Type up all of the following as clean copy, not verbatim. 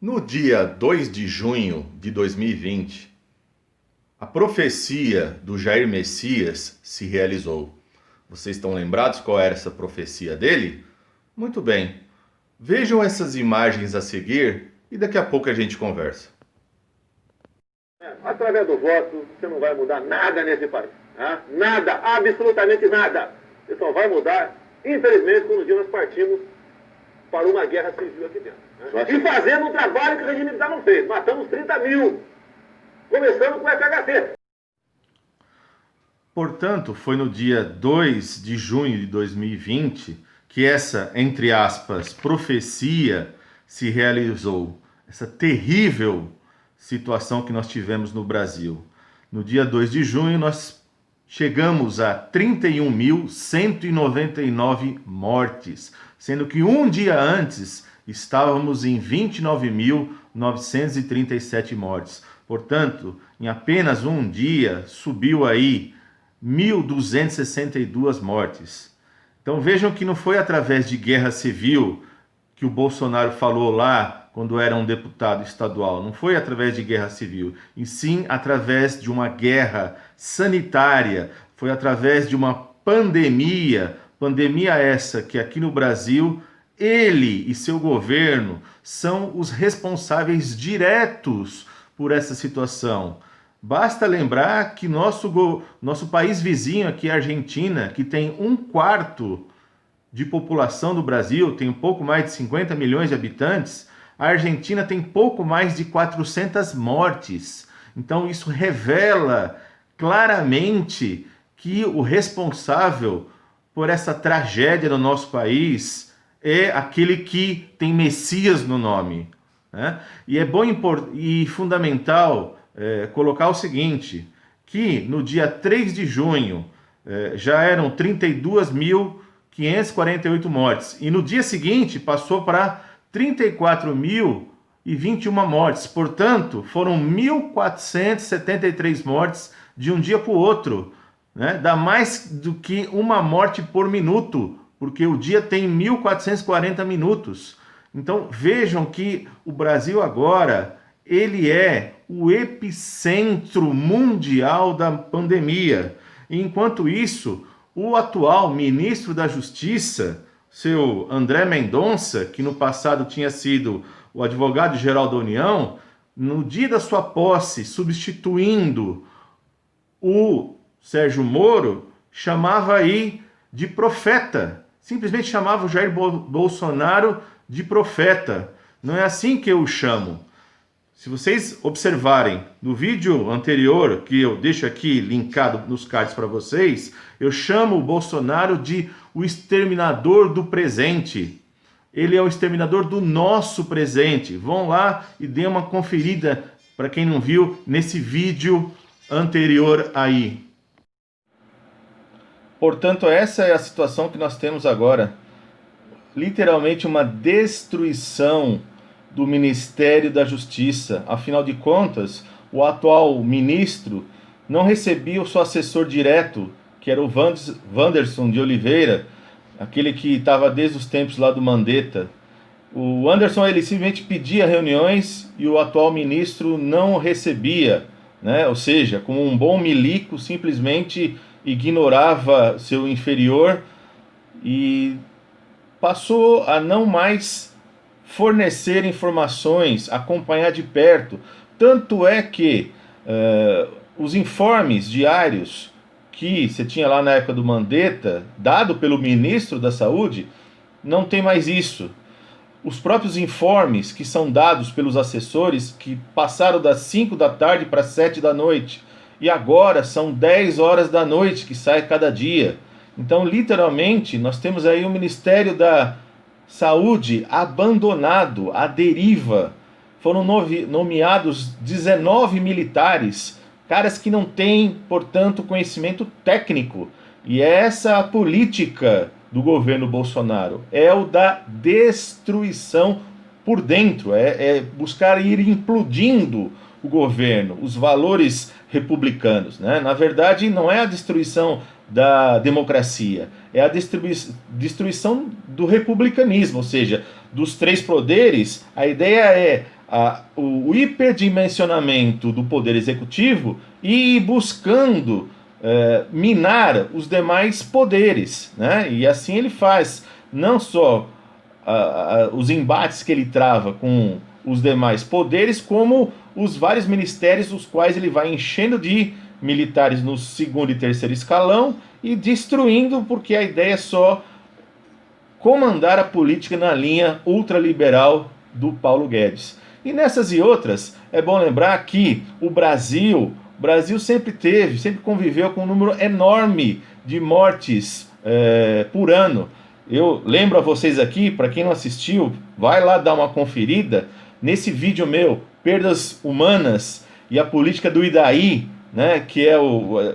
No dia 2 de junho de 2020, a profecia do Jair Messias se realizou. Vocês estão lembrados qual era essa profecia dele? Muito bem. Vejam essas imagens a seguir e daqui a pouco a gente conversa. Através do voto, você não vai mudar nada nesse país. Né? Nada, absolutamente nada. Você só vai mudar, infelizmente, quando um dia nós partimos para uma guerra civil aqui dentro. Né? E fazendo um trabalho que o regime militar não fez. Matamos 30 mil, começando com o FHC. Portanto, foi no dia 2 de junho de 2020 que essa, entre aspas, profecia se realizou. Essa terrível situação que nós tivemos no Brasil. No dia 2 de junho, nós chegamos a 31.199 mortes, sendo que um dia antes estávamos em 29.937 mortes. Portanto, em apenas um dia, subiu aí 1.262 mortes. Então vejam que não foi através de guerra civil que o Bolsonaro falou lá quando era um deputado estadual. Não foi através de guerra civil, e sim através de uma guerra sanitária. Foi através de uma pandemia. Pandemia essa que aqui no Brasil ele e seu governo são os responsáveis diretos por essa situação. Basta lembrar que nosso país vizinho aqui, a Argentina, que tem 1/4 de população do Brasil, tem um pouco mais de 50 milhões de habitantes, a Argentina tem pouco mais de 400 mortes. Então isso revela claramente que o responsável por essa tragédia no nosso país é aquele que tem Messias no nome. Né? E é bom e fundamental colocar o seguinte, que no dia 3 de junho já eram 32.548 mortes, e no dia seguinte passou para 34.021 mortes, portanto foram 1.473 mortes de um dia para o outro, né? Dá mais do que uma morte por minuto, porque o dia tem 1.440 minutos. Então vejam que o Brasil agora ele é o epicentro mundial da pandemia. Enquanto isso, o atual ministro da Justiça, seu André Mendonça, que no passado tinha sido o advogado-geral da União, no dia da sua posse, substituindo o Sérgio Moro, chamava aí de profeta. Simplesmente chamava o Jair Bolsonaro de profeta. Não é assim que eu o chamo. Se vocês observarem no vídeo anterior, que eu deixo aqui linkado nos cards para vocês, eu chamo o Bolsonaro de o exterminador do presente. Ele é o exterminador do nosso presente. Vão lá e dê uma conferida, para quem não viu, nesse vídeo anterior aí. Portanto, essa é a situação que nós temos agora. Literalmente uma destruição do Ministério da Justiça. Afinal de contas, o atual ministro não recebia o seu assessor direto, que era o Wanderson de Oliveira, aquele que estava desde os tempos lá do Mandetta. O Anderson ele simplesmente pedia reuniões e o atual ministro não recebia, né? Ou seja, como um bom milico, simplesmente ignorava seu inferior e passou a não mais fornecer informações, acompanhar de perto. Tanto é que os informes diários que você tinha lá na época do Mandetta, dado pelo ministro da Saúde, não tem mais isso. Os próprios informes que são dados pelos assessores, que passaram das 5 da tarde para 7 da noite, e agora são 10 horas da noite que sai cada dia. Então, literalmente, nós temos aí o Ministério da Saúde abandonado, à deriva. Foram nomeados 19 militares, caras que não têm, portanto, conhecimento técnico. E é essa a política do governo Bolsonaro, é o da destruição por dentro, é buscar ir implodindo o governo, os valores republicanos, né? Na verdade, não é a destruição da democracia, é a destruição do republicanismo, ou seja, dos três poderes. A ideia é o hiperdimensionamento do poder executivo e buscando minar os demais poderes, né? E assim ele faz não só os embates que ele trava com os demais poderes, como os vários ministérios, os quais ele vai enchendo de militares no segundo e terceiro escalão e destruindo, porque a ideia é só comandar a política na linha ultraliberal do Paulo Guedes. E nessas e outras, é bom lembrar que o Brasil sempre conviveu com um número enorme de mortes por ano. Eu lembro a vocês aqui, para quem não assistiu, vai lá dar uma conferida nesse vídeo meu, Perdas Humanas e a Política do Idaí, né, que é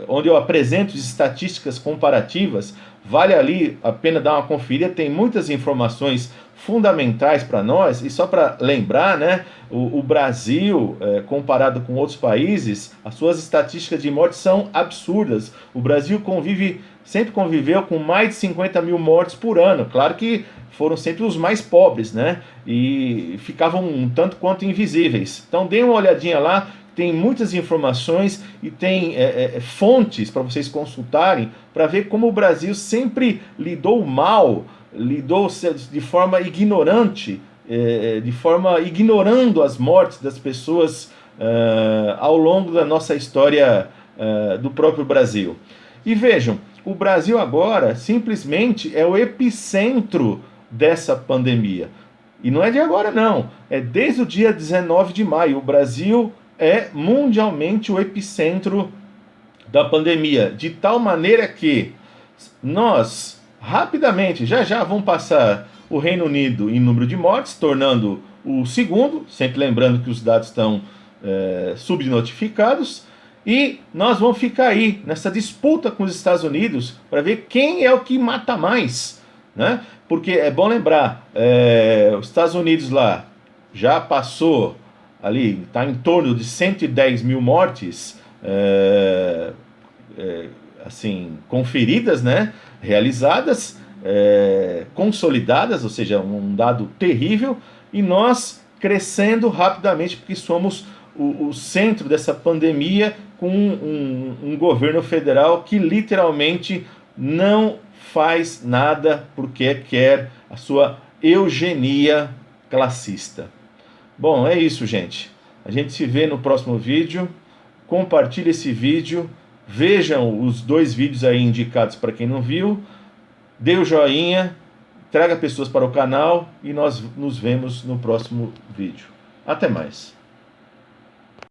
onde eu apresento estatísticas comparativas. Vale ali a pena dar uma conferida, tem muitas informações fundamentais para nós. E só para lembrar, né, o Brasil, comparado com outros países, as suas estatísticas de morte são absurdas. O Brasil sempre conviveu com mais de 50 mil mortes por ano. Claro que foram sempre os mais pobres, né, e ficavam um tanto quanto invisíveis. Então dê uma olhadinha lá, tem muitas informações e tem fontes para vocês consultarem para ver como o Brasil sempre lidou de forma ignorante, ignorando as mortes das pessoas ao longo da nossa história do próprio Brasil. E vejam, o Brasil agora simplesmente é o epicentro dessa pandemia. E não é de agora não, é desde o dia 19 de maio. O Brasil é mundialmente o epicentro da pandemia, de tal maneira que nós rapidamente, já vamos passar o Reino Unido em número de mortes, tornando o segundo, sempre lembrando que os dados estão subnotificados, e nós vamos ficar aí nessa disputa com os Estados Unidos para ver quem é o que mata mais, né? Porque é bom lembrar, os Estados Unidos lá já passou ali, está em torno de 110 mil mortes assim, conferidas, né, realizadas, consolidadas, ou seja, um dado terrível, e nós crescendo rapidamente porque somos o centro dessa pandemia, com um governo federal que literalmente não faz nada porque quer a sua eugenia classista. Bom, é isso, gente. A gente se vê no próximo vídeo. Compartilhe esse vídeo. Vejam os 2 vídeos aí indicados para quem não viu. Dê o joinha. Traga pessoas para o canal. E nós nos vemos no próximo vídeo. Até mais.